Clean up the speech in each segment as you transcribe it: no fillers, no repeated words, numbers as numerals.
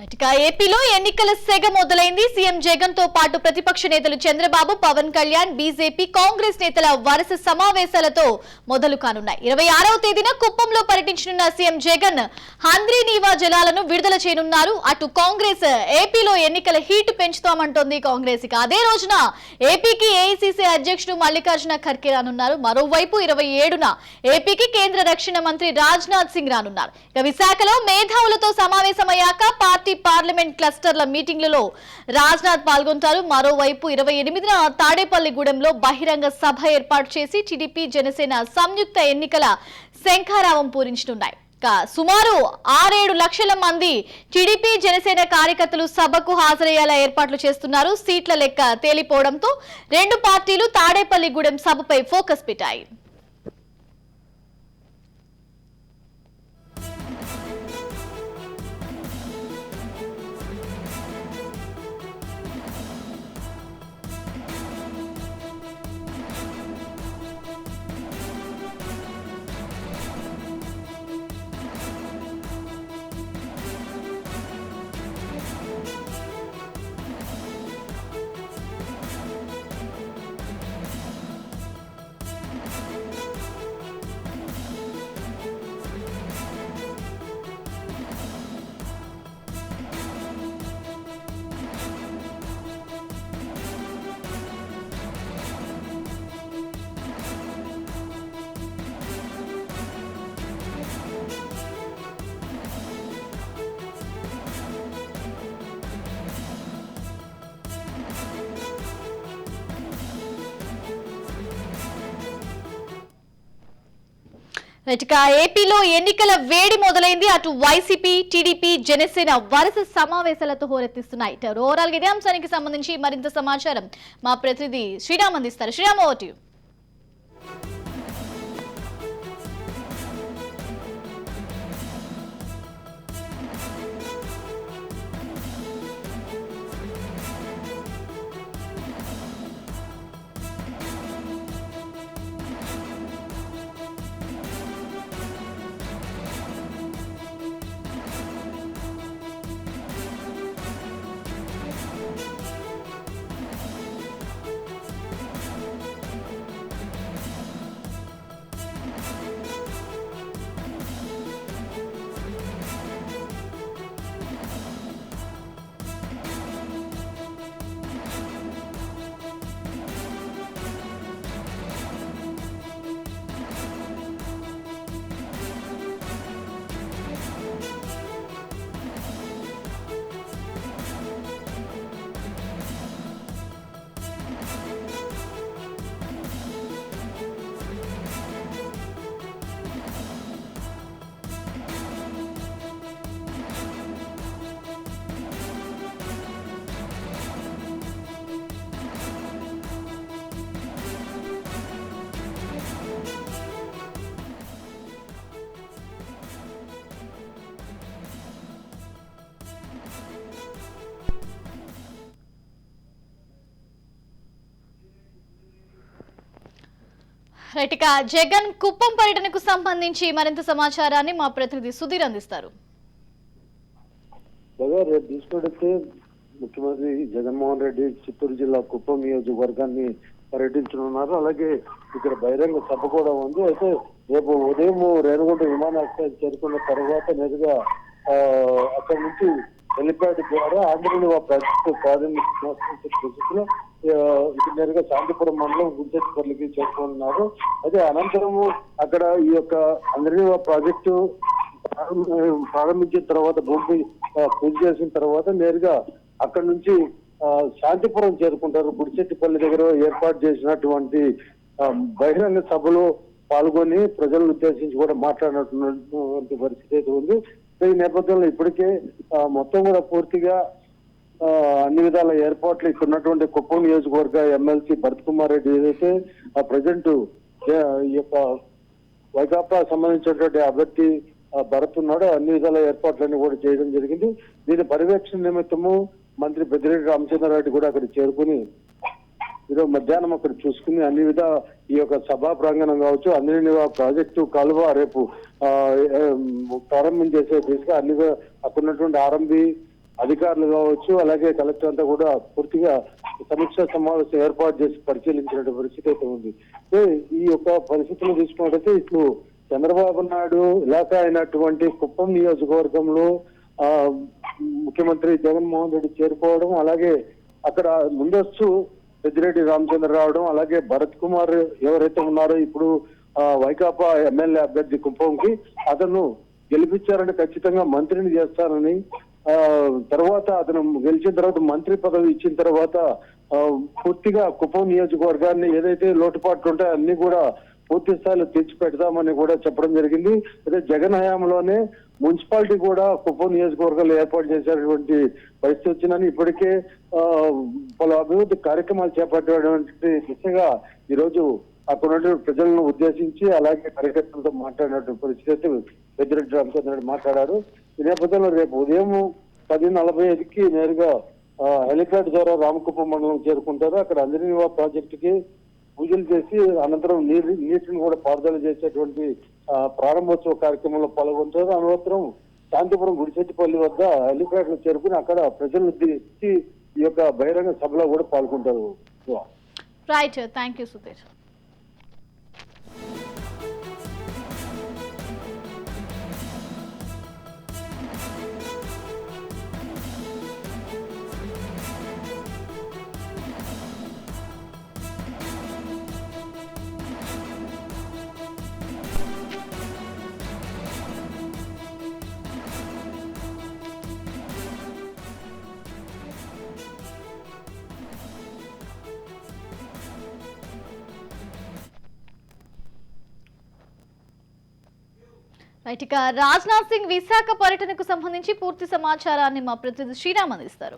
ఏపీలో ఎన్నికల సెగ మొదలైంది. సీఎం జగన్ తో పాటు ప్రతిపక్ష నేతలు చంద్రబాబు, పవన్ కళ్యాణ్, బీజేపీ, కాంగ్రెస్ నేతల వరుస సమావేశాలతో మొదలు కానున్నాయి. 26వ తేదీన కుప్పంలో పర్యటించనున్న సీఎం జగన్ హంద్రీనీవా జలాలను విడుదల చేయనున్నారు. అటు కాంగ్రెస్ ఏపీలో ఎన్నికల హీట్ పెంచుతామంటోంది కాంగ్రెస్. అదే రోజున ఏపీకి ఏఐసీసీ అధ్యక్షుడు మల్లికార్జున ఖర్గే రానున్నారు. మరోవైపు 27న ఏపీకి కేంద్ర రక్షణ మంత్రి రాజ్నాథ్ సింగ్ రానున్నారు. విశాఖలో మేధావులతో సమావేశమయ్యాక పార్టీ పార్లమెంట్ క్లస్టర్ల మీటింగ్లలో రాజ్నాథ్ పాల్గొంటారు. మరోవైపు 28న తాడేపల్లిగూడెంలో బహిరంగ సభ ఏర్పాటు చేసి టీడీపీ జనసేన సంయుక్త ఎన్నికల శంఖారావం పూరించనున్నాయి. సుమారు 6-7 లక్షల మంది టీడీపీ జనసేన కార్యకర్తలు సభకు హాజరయ్యేలా ఏర్పాట్లు చేస్తున్నారు. సీట్ల లెక్క తేలిపోవడంతో రెండు పార్టీలు తాడేపల్లిగూడెం సభపై ఫోకస్ పెట్టాయి. ఏపీలో ఎన్నికల వేడి మొదలైంది. అటు వైసీపీ, టీడీపీ, జనసేన వరుస సమావేశాలతో హోరెత్తిస్తున్నాయి. ఓవరాల్ ఇదే అంశానికి సంబంధించి మరింత సమాచారం మా ప్రతినిధి శ్రీరామ్ అందిస్తారు. Sriram, over to you. Jagan Kuppam పర్యటనకు సంబంధించి మరింత సమాచారాన్ని మా ప్రతినిధి సుధీర్ అందిస్తారు. తీసుకుంటే ముఖ్యమంత్రి జగన్మోహన్ రెడ్డి చిత్తూరు జిల్లా కుప్పం నియోజకవర్గాన్ని పర్యటించనున్నారు. అలాగే ఇక్కడ బహిరంగ సభ కూడా ఉంది. అయితే రేపు ఉదయం రేణుగుంట విమానాశ్రయం చేరుకున్న తర్వాత నేరుగా అక్కడి నుంచి హెలిప్యాడ్ ద్వారా ఆంధ్రనీవా ప్రాజెక్టు ప్రారంభించిన ఇది నేరుగా శాంతిపురం మండలం గుంచెట్పల్లికి చేరుకున్నారు. అయితే అనంతరము అక్కడ ఈ యొక్క ఆంధ్రనీవా ప్రాజెక్టు ప్రారంభించిన తర్వాత భూమి పూజ చేసిన తర్వాత నేరుగా అక్కడి నుంచి శాంతిపురం చేరుకుంటారు. గుడిచెట్టిపల్లి దగ్గర ఏర్పాటు చేసినటువంటి బహిరంగ సభలో పాల్గొని ప్రజలను ఉద్దేశించి కూడా మాట్లాడినటువంటి పరిస్థితి అయితే ఉంది. ఈ నేపథ్యంలో ఇప్పటికే మొత్తం కూడా పూర్తిగా అన్ని విధాల ఏర్పాట్లు ఇక్కడ ఉన్నటువంటి కుప్పం నియోజకవర్గ ఎమ్మెల్సీ భరత్ కుమార్ రెడ్డి ఏదైతే ప్రజెంట్ ఈ యొక్క వైకాపా సంబంధించినటువంటి అభ్యర్థి భరత్ ఉన్నాడో అన్ని విధాల ఏర్పాట్లన్నీ కూడా చేయడం జరిగింది. దీని పర్యవేక్షణ నిమిత్తము మంత్రి పెద్దిరెడ్డి రామచంద్రారెడ్డి కూడా అక్కడ చేరుకుని ఈరోజు మధ్యాహ్నం అక్కడ చూసుకుని అన్ని విధ ఈ యొక్క సభా ప్రాంగణం కావచ్చు అన్ని ప్రాజెక్టు కాలువ రేపు ప్రారంభం చేసే దిశగా అన్ని అక్కడ ఉన్నటువంటి ఆర్ఎంబి అధికారులు కావచ్చు, అలాగే కలెక్టర్ అంతా కూడా పూర్తిగా సమీక్షా సమావేశం ఏర్పాటు చేసి పరిశీలించిన పరిస్థితి అయితే ఉంది. ఈ యొక్క పరిస్థితులు తీసుకున్నట్టయితే ఇట్లు చంద్రబాబు నాయుడు ఇలాకా అయినటువంటి కుప్పం నియోజకవర్గంలో ముఖ్యమంత్రి జగన్మోహన్ రెడ్డి చేరుకోవడం, అలాగే అక్కడ ముందస్తు పెద్దిరెడ్డి రామచంద్ర రావడం, అలాగే భరత్ కుమార్ ఎవరైతే ఉన్నారో ఇప్పుడు వైకాపా ఎమ్మెల్యే అభ్యర్థి కుప్పంకి అతను గెలిపించారంటే ఖచ్చితంగా మంత్రిని చేస్తానని, తర్వాత అతను గెలిచిన తర్వాత మంత్రి పదవి ఇచ్చిన తర్వాత పూర్తిగా కుప్పం నియోజకవర్గాన్ని ఏదైతే లోటుపాట్లు ఉంటాయో అన్ని కూడా పూర్తి స్థాయిలో తెచ్చి పెడతామని కూడా చెప్పడం జరిగింది. అదే జగన్ హయాంలోనే మున్సిపాలిటీ కూడా కుప్పం నియోజకవర్గాలు ఏర్పాటు చేసేటువంటి పరిస్థితి వచ్చిందని, ఇప్పటికే పలు అభివృద్ధి కార్యక్రమాలు చేపట్టేటువంటి దిశగా ఈరోజు అక్కడ ప్రజలను ఉద్దేశించి అలాగే కార్యకర్తలతో మాట్లాడినటువంటి పరిస్థితి పెద్దిరెడ్డి రామచంద్ర రెడ్డి మాట్లాడారు. ఈ నేపథ్యంలో రేపు ఉదయం 10:45కి నేరుగా హెలికాప్టర్ ద్వారా రామకుప్పం మండలం చేరుకుంటారు. అక్కడ అంజనీవా ప్రాజెక్టుకి పూజలు చేసి అనంతరం నీటిని కూడా పారుదల చేసేటువంటి ప్రారంభోత్సవ కార్యక్రమంలో పాల్గొంటారు. అనంతరం శాంతిపురం గుడిచెట్టిపల్లి వద్ద హెలికాప్టర్ చేరుకుని అక్కడ ప్రజలను ఉద్దేశించి ఈ యొక్క బహిరంగ సభలో కూడా పాల్గొంటారు. Right, thank you Sudheer. Right, ఇక రాజ్నాథ్ సింగ్ విశాఖ పర్యటనకు సంబంధించి పూర్తి సమాచారాన్ని మా ప్రతినిధి శ్రీరామ్ అందిస్తారు.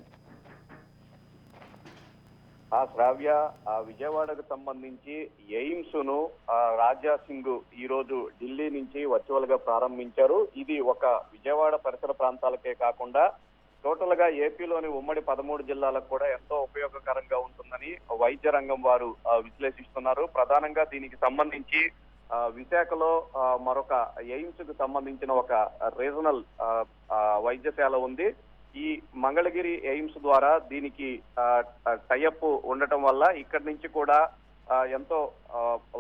శ్రావ్య, విజయవాడకు సంబంధించి ఎయిమ్స్ ను రాజ్నాథ్ సింగ్ ఈ రోజు ఢిల్లీ నుంచి వర్చువల్ గా ప్రారంభించారు. ఇది ఒక విజయవాడ పరిసర ప్రాంతాలకే కాకుండా టోటల్ గా ఏపీలోని ఉమ్మడి 13 జిల్లాలకు కూడా ఎంతో ఉపయోగకరంగా ఉంటుందని వైద్య రంగం వారు విశ్లేషిస్తున్నారు. ప్రధానంగా దీనికి సంబంధించి విశాఖలో మరొక ఎయిమ్స్ కు సంబంధించిన ఒక రీజనల్ వైద్యశాల ఉంది. ఈ మంగళగిరి ఎయిమ్స్ ద్వారా దీనికి టైఅప్ ఉండటం వల్ల ఇక్కడి నుంచి కూడా ఎంతో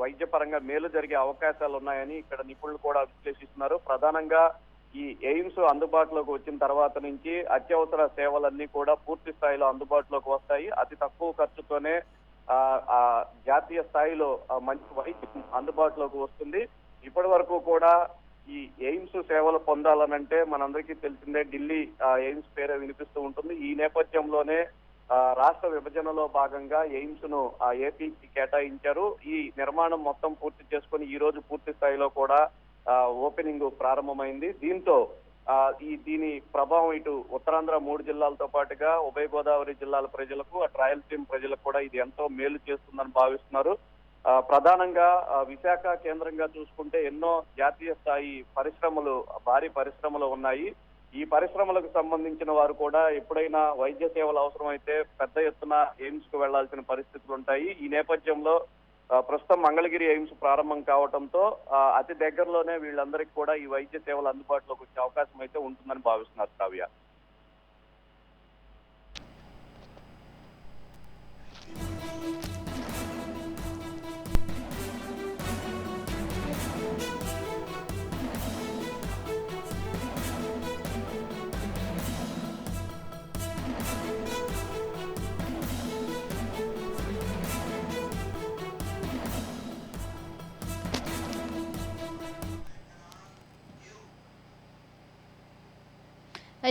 వైద్యపరంగా మేలు జరిగే అవకాశాలు ఉన్నాయని ఇక్కడ నిపుణులు కూడా విశ్లేషిస్తున్నారు. ప్రధానంగా ఈ ఎయిమ్స్ అందుబాటులోకి వచ్చిన తర్వాత నుంచి అత్యవసర సేవలన్నీ కూడా పూర్తి స్థాయిలో అందుబాటులోకి వస్తాయి. అతి తక్కువ ఖర్చుతోనే జాతీయ స్థాయిలో మంచి వైద్యం అందుబాటులోకి వస్తుంది. ఇప్పటి వరకు కూడా ఈ ఎయిమ్స్ సేవలు పొందాలనంటే మనందరికీ తెలిసిందే ఢిల్లీ ఎయిమ్స్ పేరే వినిపిస్తూ ఉంటుంది. ఈ నేపథ్యంలోనే రాష్ట్ర విభజనలో భాగంగా ఎయిమ్స్ ను ఏపీకి కేటాయించారు. ఈ నిర్మాణం మొత్తం పూర్తి చేసుకుని ఈ రోజు పూర్తి స్థాయిలో కూడా ఓపెనింగ్ ప్రారంభమైంది. దీంతో దీని ప్రభావం ఇటు ఉత్తరాంధ్ర 3 జిల్లాలతో పాటుగా ఉభయ గోదావరి జిల్లాల ప్రజలకు, రాయలసీమ ప్రజలకు కూడా ఇది ఎంతో మేలు చేస్తుందని భావిస్తున్నారు. ప్రధానంగా విశాఖ కేంద్రంగా చూసుకుంటే ఎన్నో జాతీయ స్థాయి పరిశ్రమలు, భారీ పరిశ్రమలు ఉన్నాయి. ఈ పరిశ్రమలకు సంబంధించిన వారు కూడా ఎప్పుడైనా వైద్య సేవలు అవసరమైతే పెద్ద ఎత్తున ఎయిమ్స్ కు వెళ్లాల్సిన పరిస్థితులు ఉంటాయి. ఈ నేపథ్యంలో ప్రస్తుతం మంగళగిరి ఎయిమ్స్ ప్రారంభం కావడంతో అతి దగ్గరలోనే వీళ్ళందరికీ కూడా ఈ వైద్య సేవలు అందుబాటులోకి వచ్చే అవకాశం అయితే ఉంటుందని భావిస్తున్నారు శ్రావ్య.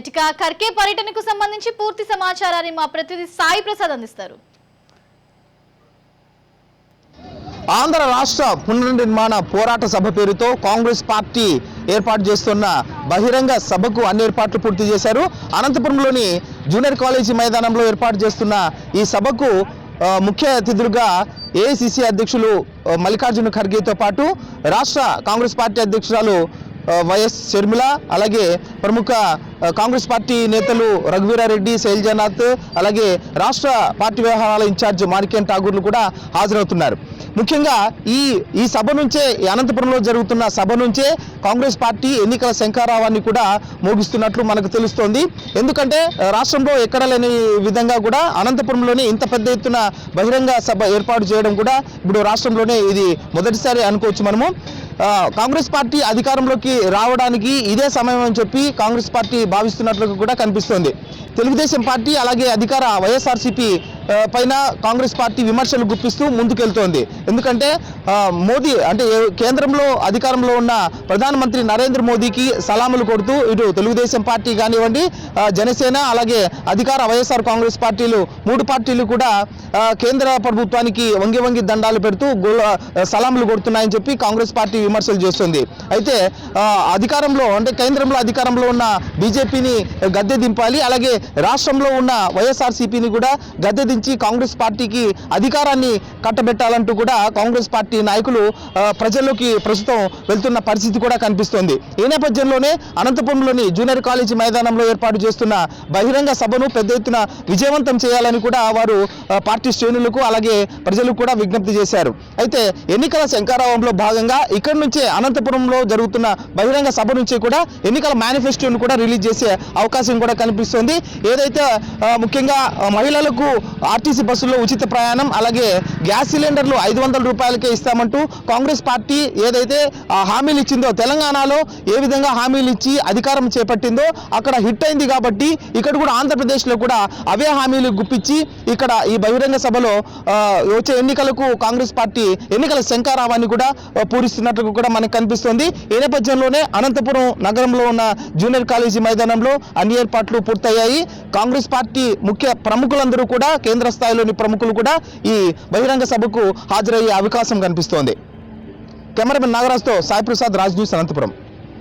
ఇక ఖర్గే పర్యటనకు సంబంధించి పూర్తి సమాచారాన్ని మా ప్రతినిధి సాయి ప్రసాద్ అందిస్తారు. ఆంధ్ర రాష్ట్ర పునర్నిర్మాణ పోరాట సభ పేరుతో కాంగ్రెస్ పార్టీ ఏర్పాటు చేస్తున్న బహిరంగ సభకు అన్ని ఏర్పాట్లు పూర్తి చేశారు. అనంతపురంలోని జూనియర్ కాలేజీ మైదానంలో ఏర్పాటు చేస్తున్న ఈ సభకు ముఖ్య అతిథులుగా ఏఐసిసి అధ్యక్షులు మల్లికార్జున ఖర్గేతో పాటు రాష్ట్ర కాంగ్రెస్ పార్టీ అధ్యక్షురాలు వైఎస్ షర్మిల, అలాగే ప్రముఖ కాంగ్రెస్ పార్టీ నేతలు రఘువీరారెడ్డి, శైలజానాథ్, అలాగే రాష్ట్ర పార్టీ వ్యవహారాల ఇన్ఛార్జ్ మాణిక్యం ఠాగూర్లు కూడా హాజరవుతున్నారు. ముఖ్యంగా ఈ సభ నుంచే, ఈ అనంతపురంలో జరుగుతున్న సభ నుంచే కాంగ్రెస్ పార్టీ ఎన్నికల శంఖారావాన్ని కూడా మోగిస్తున్నట్లు మనకు తెలుస్తోంది. ఎందుకంటే రాష్ట్రంలో ఎక్కడ లేని విధంగా కూడా అనంతపురంలోనే ఇంత పెద్ద ఎత్తున బహిరంగ సభ ఏర్పాటు చేయడం కూడా ఇప్పుడు రాష్ట్రంలోనే ఇది మొదటిసారి అనుకోవచ్చు మనము. కాంగ్రెస్ పార్టీ అధికారంలోకి రావడానికి ఇదే సమయం అని చెప్పి కాంగ్రెస్ పార్టీ భావిస్తున్నట్లు కూడా కనిపిస్తోంది. తెలుగుదేశం పార్టీ అలాగే అధికార వైఎస్ఆర్సీపీ పైన కాంగ్రెస్ పార్టీ విమర్శలు గుప్పిస్తూ ముందుకెళ్తోంది. ఎందుకంటే మోదీ అంటే కేంద్రంలో అధికారంలో ఉన్న ప్రధానమంత్రి నరేంద్ర మోదీకి సలాములు కొడుతూ ఇటు తెలుగుదేశం పార్టీ కానివ్వండి, జనసేన అలాగే అధికార వైఎస్ఆర్ కాంగ్రెస్ పార్టీలు, మూడు పార్టీలు కూడా కేంద్ర ప్రభుత్వానికి వంగి దండాలు పెడుతూ సలాములు కొడుతున్నాయని చెప్పి కాంగ్రెస్ పార్టీ విమర్శలు చేస్తుంది. అయితే అధికారంలో అంటే కేంద్రంలో అధికారంలో ఉన్న బీజేపీని గద్దె దింపాలి, అలాగే రాష్ట్రంలో ఉన్న వైఎస్ఆర్సీపీని కూడా గద్దె దించి కాంగ్రెస్ పార్టీకి అధికారాన్ని కట్టబెట్టాలంటూ కూడా కాంగ్రెస్ పార్టీ నాయకులు ప్రజల్లోకి ప్రస్తుతం వెళ్తున్న పరిస్థితి కూడా కనిపిస్తోంది. ఈ నేపథ్యంలోనే అనంతపురంలోని జూనియర్ కాలేజీ మైదానంలో ఏర్పాటు చేస్తున్న బహిరంగ సభను పెద్ద ఎత్తున విజయవంతం చేయాలని కూడా వారు పార్టీ శ్రేణులకు అలాగే ప్రజలకు కూడా విజ్ఞప్తి చేశారు. అయితే ఎన్నికల శంఖారావంలో భాగంగా ఇక్కడి నుంచే అనంతపురంలో జరుగుతున్న బహిరంగ సభ నుంచి కూడా ఎన్నికల మేనిఫెస్టోను కూడా రిలీజ్ చేసే అవకాశం కూడా కనిపిస్తోంది. ఏదైతే ముఖ్యంగా మహిళలకు ఆర్టీసీ బస్సుల్లో ఉచిత ప్రయాణం, అలాగే గ్యాస్ సిలిండర్లు 500 రూపాయలకే ఇస్తామంటూ కాంగ్రెస్ పార్టీ ఏదైతే హామీలు ఇచ్చిందో, తెలంగాణలో ఏ విధంగా హామీలు ఇచ్చి అధికారం చేపట్టిందో అక్కడ హిట్ అయింది కాబట్టి ఇక్కడ కూడా ఆంధ్రప్రదేశ్లో కూడా అవే హామీలు గుప్పించి ఇక్కడ ఈ బహిరంగ సభలో వచ్చే ఎన్నికలకు కాంగ్రెస్ పార్టీ ఎన్నికల శంఖారావాన్ని కూడా పూరిస్తున్నట్లు కూడా మనకు కనిపిస్తోంది. ఈ నేపథ్యంలోనే అనంతపురం నగరంలో ఉన్న జూనియర్ కాలేజీ మైదానంలో అన్ని ఏర్పాట్లు పూర్తయ్యాయి. కాంగ్రెస్ పార్టీ ముఖ్య ప్రముఖులందరూ కూడా, కేంద్ర స్థాయిలోని ప్రముఖులు కూడా ఈ బహిరంగ సభకు హాజరయ్యే అవకాశం కనిపిస్తోంది. కెమెరామెన్ నాగరాజ్తో సాయి ప్రసాద్, రాజ్ న్యూస్, అనంతపురం.